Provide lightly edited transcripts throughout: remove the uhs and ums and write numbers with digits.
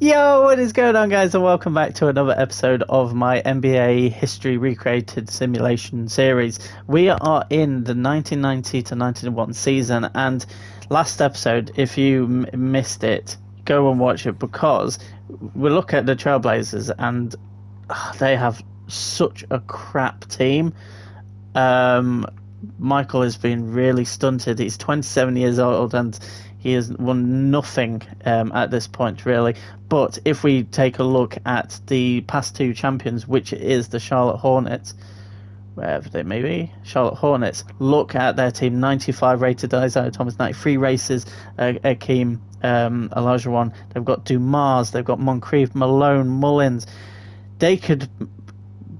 Yo, what is going on, guys, and welcome back to another episode of my NBA History Recreated Simulation series. We are in the 1990 to 1991 season, and last episode, if you missed it, go and watch it, because we look at the Trailblazers, and they have such a crap team. Michael has been really stunted. He's 27 years old, and he has won nothing at this point, really. But if we take a look at the past two champions, which is the Charlotte Hornets, wherever they may be, Charlotte Hornets, look at their team. 95 rated Isaiah Thomas, 93 races, Akeem Olajuwon. They've got Dumas, they've got Moncrief, Malone, Mullins. They could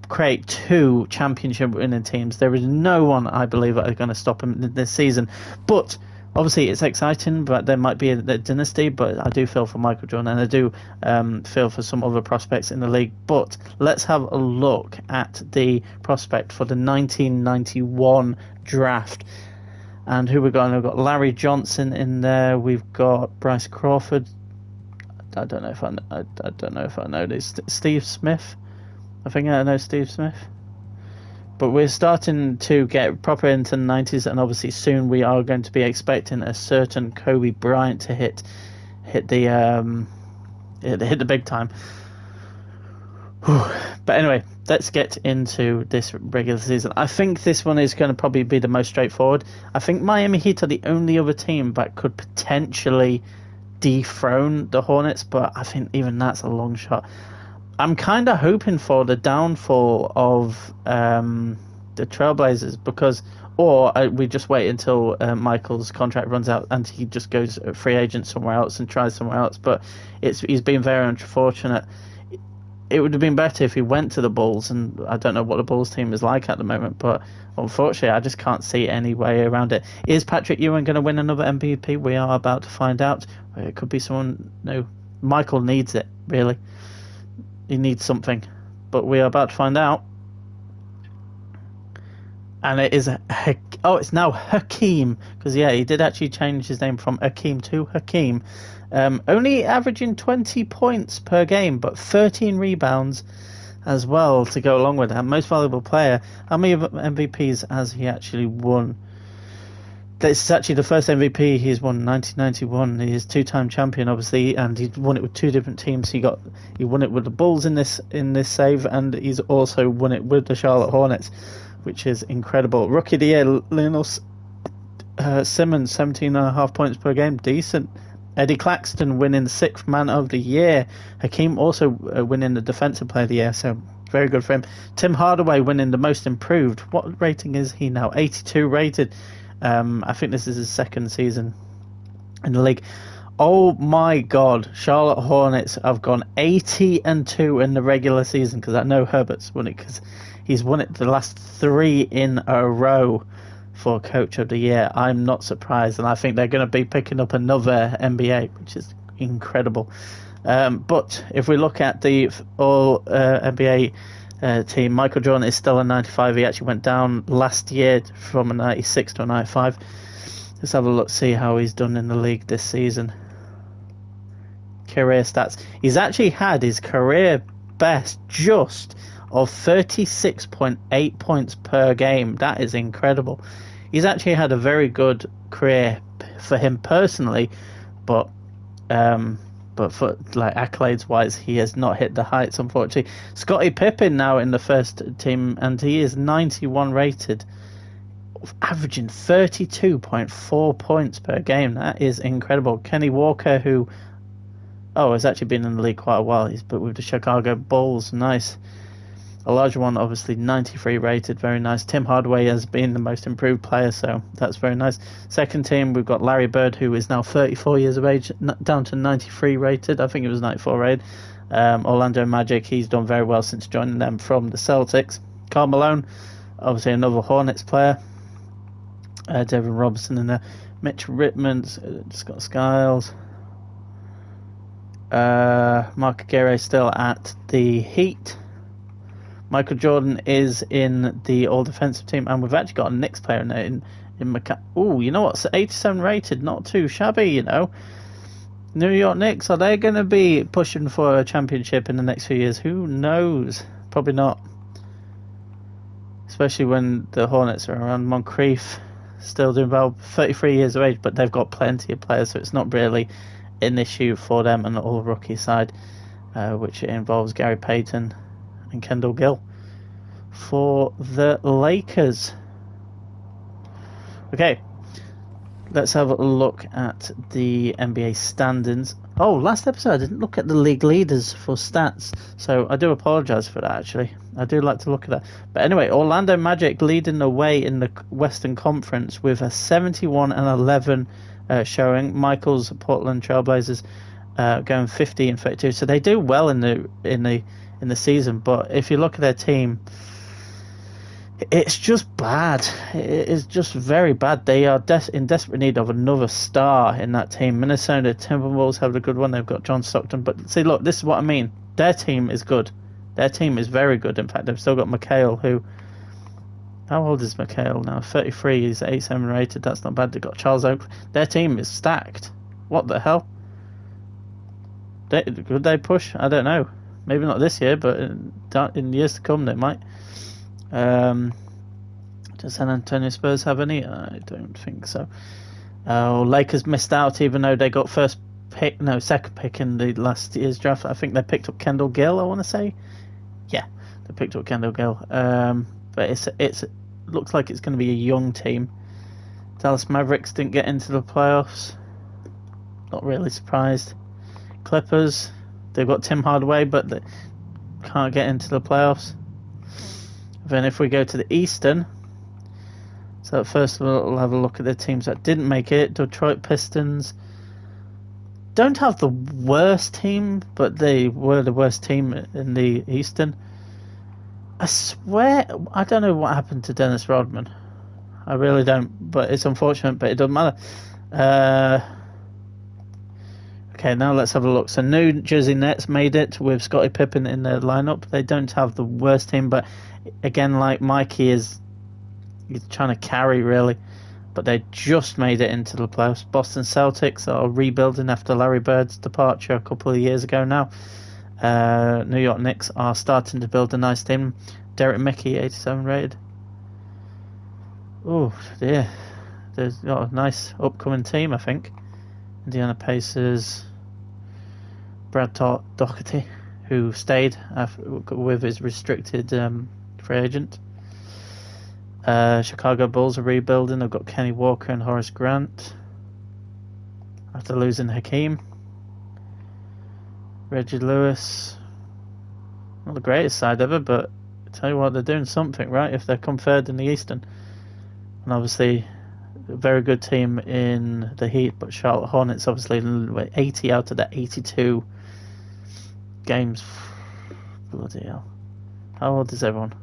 create two championship winning teams. There is no one, I believe, that are going to stop them this season. But obviously it's exciting, but there might be a dynasty. But I do feel for Michael Jordan, and I do feel for some other prospects in the league. But let's have a look at the prospect for the 1991 draft. And who we've got? We've got Larry Johnson in there. We've got Bryce Crawford. I don't know if I know this. Steve Smith. I think I know Steve Smith. But we're starting to get proper into the 90s, and obviously soon we are going to be expecting a certain Kobe Bryant to hit the big time. Whew. But anyway, let's get into this regular season. I think this one is going to probably be the most straightforward. I think Miami Heat are the only other team that could potentially dethrone the Hornets, but I think even that's a long shot. I'm kind of hoping for the downfall of the Trailblazers, or we just wait until Michael's contract runs out and he just goes free agent somewhere else and tries somewhere else. But he's been very unfortunate. It would have been better if he went to the Bulls, and I don't know what the Bulls team is like at the moment, but unfortunately I just can't see any way around it. Is Patrick Ewing going to win another MVP? We are about to find out. It could be someone. No, Michael needs it, really. He needs something, but we are about to find out. And it is it's now Hakeem, because he did actually change his name from Akeem to Hakeem. Only averaging 20 points per game, but 13 rebounds as well to go along with that. Most valuable player. How many MVPs has he actually won? This is actually the first MVP he's won in 1991. He is two-time champion, obviously, and he won it with two different teams. He won it with the Bulls in this save, and he's also won it with the Charlotte Hornets, which is incredible. Rookie of the Year, Lionel Simmons, 17.5 points per game, decent. Eddie Claxton winning the Sixth Man of the Year. Hakeem also winning the Defensive Player of the Year, so very good for him. Tim Hardaway winning the Most Improved. What rating is he now? 82 rated. I think this is his second season in the league. Oh my God, Charlotte Hornets have gone 80-2 in the regular season, because I know Herbert's won it, because he's won it the last 3 in a row for Coach of the Year. I'm not surprised, and I think they're going to be picking up another NBA, which is incredible. But if we look at the all NBA team, Michael Jordan is still a 95. He actually went down last year from a 96 to a 95. Let's have a look, see how he's done in the league this season. Career stats. He's actually had his career best just of 36.8 points per game. That is incredible. He's actually had a very good career for him personally, but for like accolades wise, he has not hit the heights, unfortunately. Scottie Pippen now in the first team, and he is 91 rated, averaging 32.4 points per game. That is incredible. Kenny Walker, who has actually been in the league quite a while, he's but with the Chicago Bulls. Nice. Olajuwon, obviously 93 rated, very nice. Tim Hardaway has been the Most Improved player, so that's very nice. Second team, we've got Larry Bird, who is now 34 years of age, down to 93 rated. I think it was 94 rated. Orlando Magic, he's done very well since joining them from the Celtics. Karl Malone, obviously another Hornets player. Devin Robinson in there. Mitch Rittman, Scott Skiles. Mark Aguirre still at the Heat. Michael Jordan is in the all-defensive team, and we've actually got a Knicks player in there, in McCann. Oh, you know what? 87 rated, not too shabby, you know. New York Knicks, are they going to be pushing for a championship in the next few years? Who knows? Probably not. Especially when the Hornets are around. Moncrief still doing well, 33 years of age, but they've got plenty of players, so it's not really an issue for them and all rookie side, which involves Gary Payton and Kendall Gill for the Lakers. Okay, let's have a look at the NBA standings. Oh, last episode I didn't look at the league leaders for stats, so I do apologise for that, actually. I do like to look at that. But anyway, Orlando Magic leading the way in the Western Conference with a 71-11 showing. Michael's Portland Trailblazers going 50-32. So they do well in the season, but if you look at their team, it's just bad. It is just very bad. They are in desperate need of another star in that team. Minnesota Timberwolves have a good one. They've got John Stockton. But see, look, this is what I mean. Their team is good. Their team is very good. In fact, they've still got McHale, who... How old is McHale now? 33. He's 8-7 rated. That's not bad. They've got Charles Oakley. Their team is stacked. What the hell? Could they push? I don't know. Maybe not this year, but in years to come they might. Does San Antonio Spurs have any? I don't think so. Lakers missed out, even though they got second pick in the last year's draft. I think they picked up Kendall Gill, I want to say. Yeah, they picked up Kendall Gill. But it looks like it's going to be a young team. Dallas Mavericks didn't get into the playoffs. Not really surprised. Clippers, they've got Tim Hardaway, but they can't get into the playoffs. Then if we go to the Eastern, so first of all, we'll have a look at the teams that didn't make it. Detroit Pistons don't have the worst team, but they were the worst team in the Eastern. I swear, I don't know what happened to Dennis Rodman. I really don't, but it's unfortunate, but it doesn't matter. Okay, now let's have a look. So New Jersey Nets made it with Scottie Pippen in their lineup. They don't have the worst team, but again, like Mikey he's trying to carry, really. But they just made it into the playoffs. Boston Celtics are rebuilding after Larry Bird's departure a couple of years ago now. New York Knicks are starting to build a nice team. Derek Mickey, 87 rated. Oh, dear. There's got a nice upcoming team, I think. Indiana Pacers. Brad Doherty, who stayed with his restricted free agent. Chicago Bulls are rebuilding. They've got Kenny Walker and Horace Grant after losing Hakeem. Reggie Lewis, not the greatest side ever, but I tell you what, they're doing something, right? If they come third in the Eastern. And obviously a very good team in the Heat, but Charlotte Hornets obviously 80 out of the 82 games. Bloody hell. How old is everyone?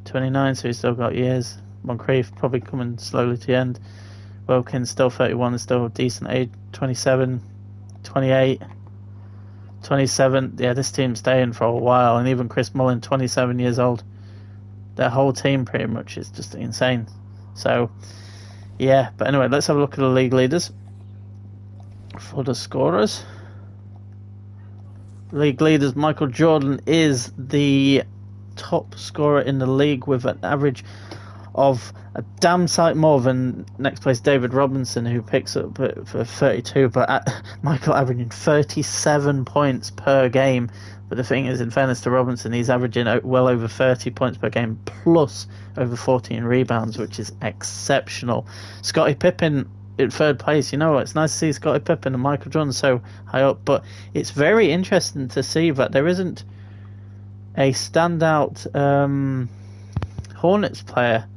29, so he's still got years. Moncrief probably coming slowly to the end. Wilkins still 31, still decent age. 27, 28, 27. Yeah, this team's staying for a while, and even Chris Mullin, 27 years old. Their whole team pretty much is just insane. So, yeah, but anyway, let's have a look at the league leaders for the scorers. League leaders, Michael Jordan is the top scorer in the league with an average of a damn sight more than next place David Robinson, who picks up for 32, but Michael averaging 37 points per game. But the thing is, in fairness to Robinson, he's averaging well over 30 points per game plus over 14 rebounds, which is exceptional. Scottie Pippen in third place. You know, it's nice to see Scottie Pippen and Michael Jordan so high up, but it's very interesting to see that there isn't a standout Hornets player.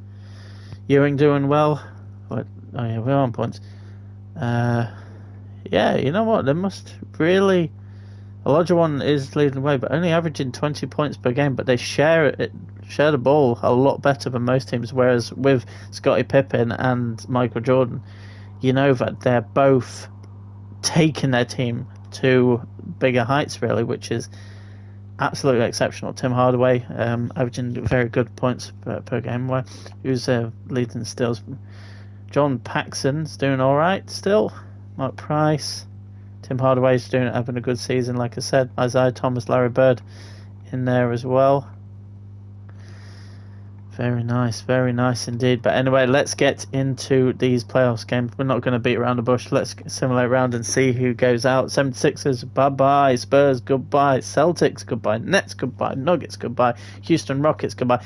Ewing doing well. Oh yeah, we're on points. Yeah, you know what? They must really. Olajuwon is leading the way, but only averaging 20 points per game. But they share the ball a lot better than most teams. Whereas with Scottie Pippen and Michael Jordan, you know that they're both taking their team to bigger heights, really, which is absolutely exceptional. Tim Hardaway averaging very good points per game, who's leading steals. John Paxson's doing all right still. Mark Price, Tim Hardaway's having a good season, like I said. Isaiah Thomas, Larry Bird in there as well. Very nice indeed. But anyway, let's get into these playoffs games. We're not going to beat around the bush. Let's simulate around and see who goes out. 76ers, bye-bye. Spurs, goodbye. Celtics, goodbye. Nets, goodbye. Nuggets, goodbye. Houston Rockets, goodbye.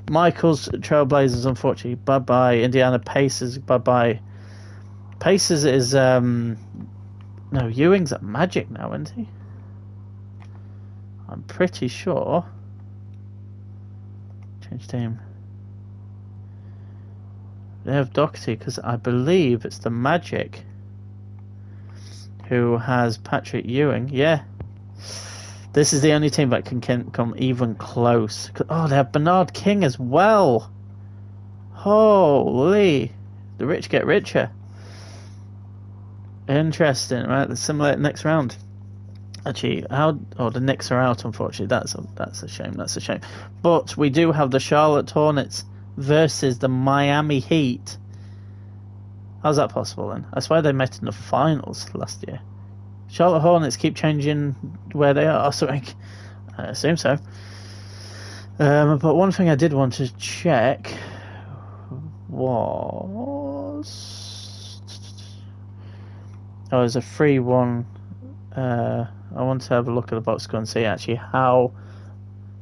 Michaels, Trailblazers, unfortunately, bye-bye. Indiana Pacers, bye-bye. Pacers is, no, Ewing's at Magic now, isn't he? I'm pretty sure. Change team. They have Doherty because I believe it's the Magic who has Patrick Ewing. Yeah. This is the only team that can come even close. Oh, they have Bernard King as well. Holy. The rich get richer. Interesting. Right, let's simulate next round. Actually, the Knicks are out, unfortunately. That's a shame. That's a shame. But we do have the Charlotte Hornets versus the Miami Heat. How's that possible then? I swear they met in the finals last year. Charlotte Hornets keep changing where they are or something. I assume so. But one thing I did want to check was... Oh, there's a free one. I want to have a look at the box score and see actually how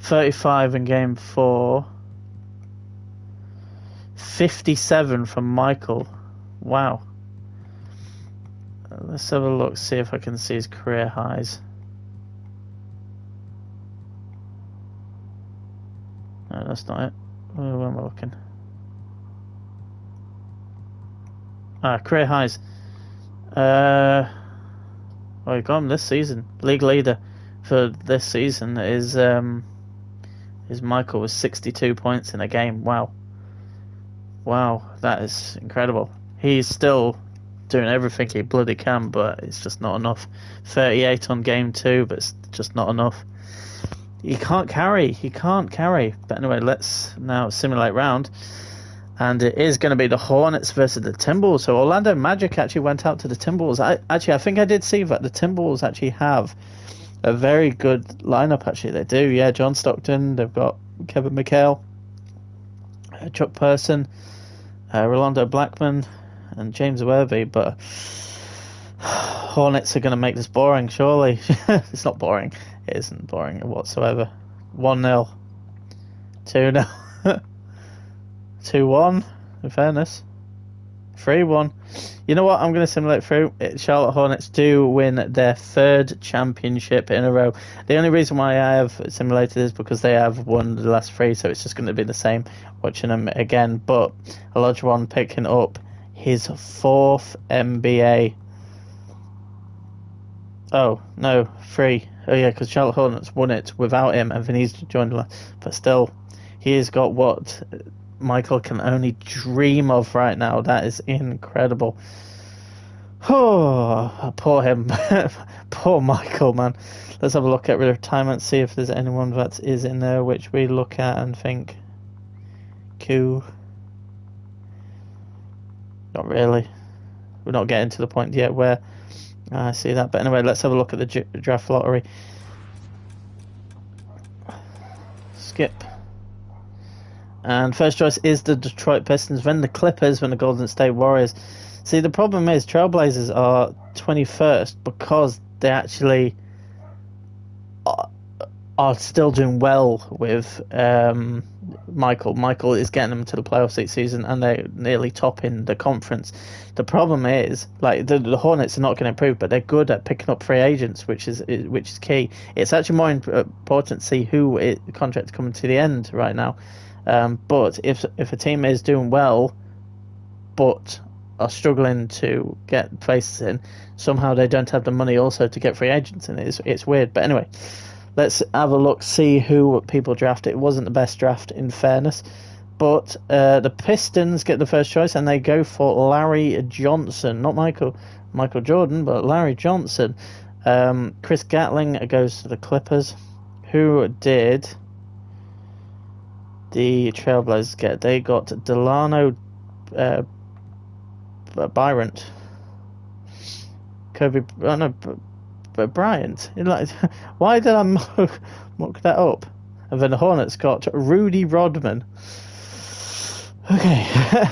35 in game 4. 57 from Michael. Wow. Let's have a look, see if I can see his career highs. No, that's not it. Where am I looking? Career highs. Oh, he got him this season. League leader for this season is Michael with 62 points in a game. Wow. Wow, that is incredible. He's still doing everything he bloody can, but it's just not enough. 38 on game 2, but it's just not enough. He can't carry. But anyway, let's now simulate round. And it is going to be the Hornets versus the Timberwolves. So Orlando Magic actually went out to the Timberwolves. I think I did see that the Timberwolves actually have a very good lineup. Actually, they do. Yeah, John Stockton. They've got Kevin McHale, Chuck Person, Rolando Blackman, and James Worthy. But Hornets are going to make this boring, surely. It's not boring. It isn't boring whatsoever. 1-0. 2-0. 2-1, in fairness. 3-1. You know what? I'm going to simulate through. Charlotte Hornets do win their 3rd championship in a row. The only reason why I have simulated is because they have won the last 3, so it's just going to be the same watching them again. But Olajuwon picking up his 4th NBA. Oh, no, 3. Oh, yeah, because Charlotte Hornets won it without him, and then he's joined the. But still, he has got what Michael can only dream of right now. That is incredible. Oh, poor him. Poor Michael, man. Let's have a look at retirement, see if there's anyone that is in there which we look at and think, cool. Not really. We're not getting to the point yet where I see that. But anyway, let's have a look at the draft lottery. Skip. And first choice is the Detroit Pistons, then the Clippers, then the Golden State Warriors. See, the problem is Trailblazers are 21st because they actually are still doing well with Michael. Michael is getting them to the playoffs each season, and they're nearly topping the conference. The problem is, like, the Hornets are not going to improve, but they're good at picking up free agents, which is key. It's actually more important to see who contracts coming to the end right now. But if a team is doing well, but are struggling to get places in, somehow they don't have the money also to get free agents in. It's weird. But anyway, let's have a look, see who people draft. It wasn't the best draft, in fairness. But the Pistons get the first choice, and they go for Larry Johnson. Not Michael Jordan, but Larry Johnson. Chris Gatling goes to the Clippers. Who did the Trailblazers get? They got Delano Bryant. but Bryant. Like, why did I muck that up? And then the Hornets got Rudy Rodman. Okay,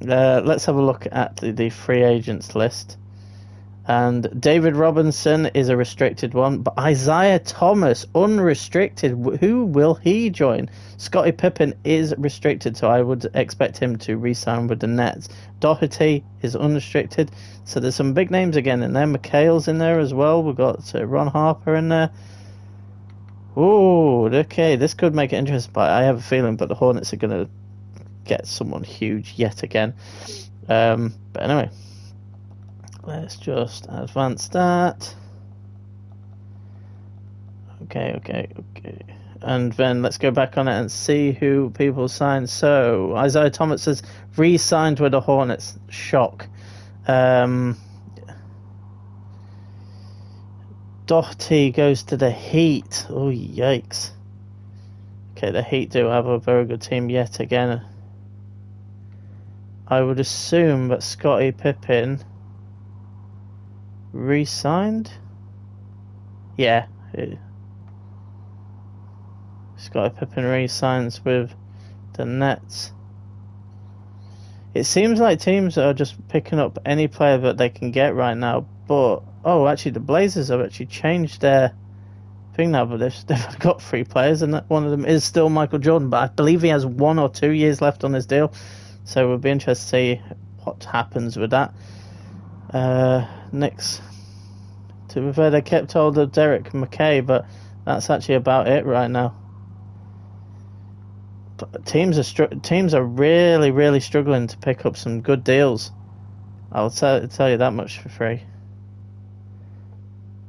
let's have a look at the free agents list. And David Robinson is a restricted one, but Isaiah Thomas, unrestricted. Who will he join? Scottie Pippen is restricted, so I would expect him to re-sign with the Nets. Doherty is unrestricted, so there's some big names again in there. McHale's in there as well. We've got Ron Harper in there. Oh, okay, this could make it interesting, but I have a feeling but the Hornets are going to get someone huge yet again. But anyway, let's just advance that. Okay. And then let's go back on it and see who people signed. So Isaiah Thomas has re-signed with the Hornets. Shock. Doherty goes to the Heat. Oh, yikes. Okay, the Heat do have a very good team yet again. I would assume that Scottie Pippen re-signed? Yeah. Scottie Pippen re-signs with the Nets. It seems like teams are just picking up any player that they can get right now, but actually the Blazers have actually changed their thing now, but they've got 3 players, and one of them is still Michael Jordan, but I believe he has 1 or 2 years left on his deal, so we'll be interested to see what happens with that. Next, to be fair, they kept hold of Derek McKay, but that's actually about it right now. But teams are really, really struggling to pick up some good deals. I'll tell you that much for free.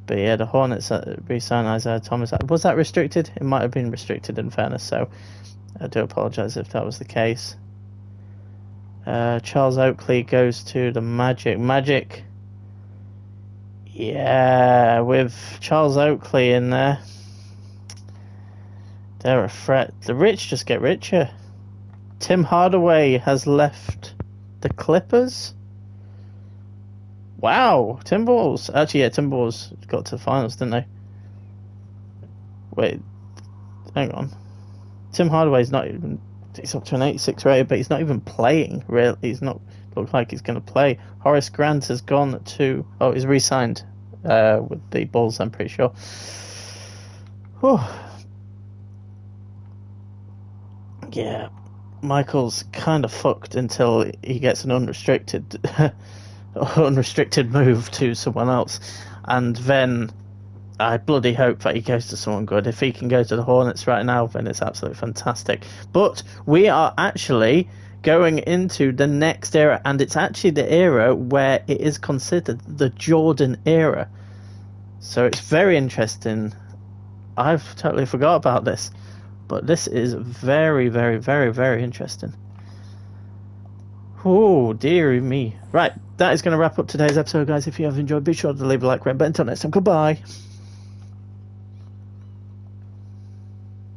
But yeah, the Hornets re-signed Isaiah Thomas. Was that restricted? It might have been restricted, in fairness, so I do apologise if that was the case. Charles Oakley goes to the Magic. Yeah, with Charles Oakley in there, they're a threat. The rich just get richer. Tim Hardaway has left the Clippers. Wow, Timberwolves. Actually, yeah, Timberwolves got to the finals, didn't they? Wait, hang on. Tim Hardaway's not even... He's up to an 86 rating, but he's not even playing, really. He's not... Look like he's going to play. Horace Grant has gone to... Oh, he's re-signed with the Bulls, I'm pretty sure. Whew. Yeah, Michael's kind of fucked until he gets an unrestricted move to someone else, and then I bloody hope that he goes to someone good. If he can go to the Hornets right now, then it's absolutely fantastic. But we are actually going into the next era, and it's actually the era where it is considered the Jordan era. So it's very interesting. I've totally forgot about this, but this is very, very, very, very interesting. Oh, dearie me. Right, that is going to wrap up today's episode, guys. If you have enjoyed, be sure to leave a like, red button. Until next time, goodbye.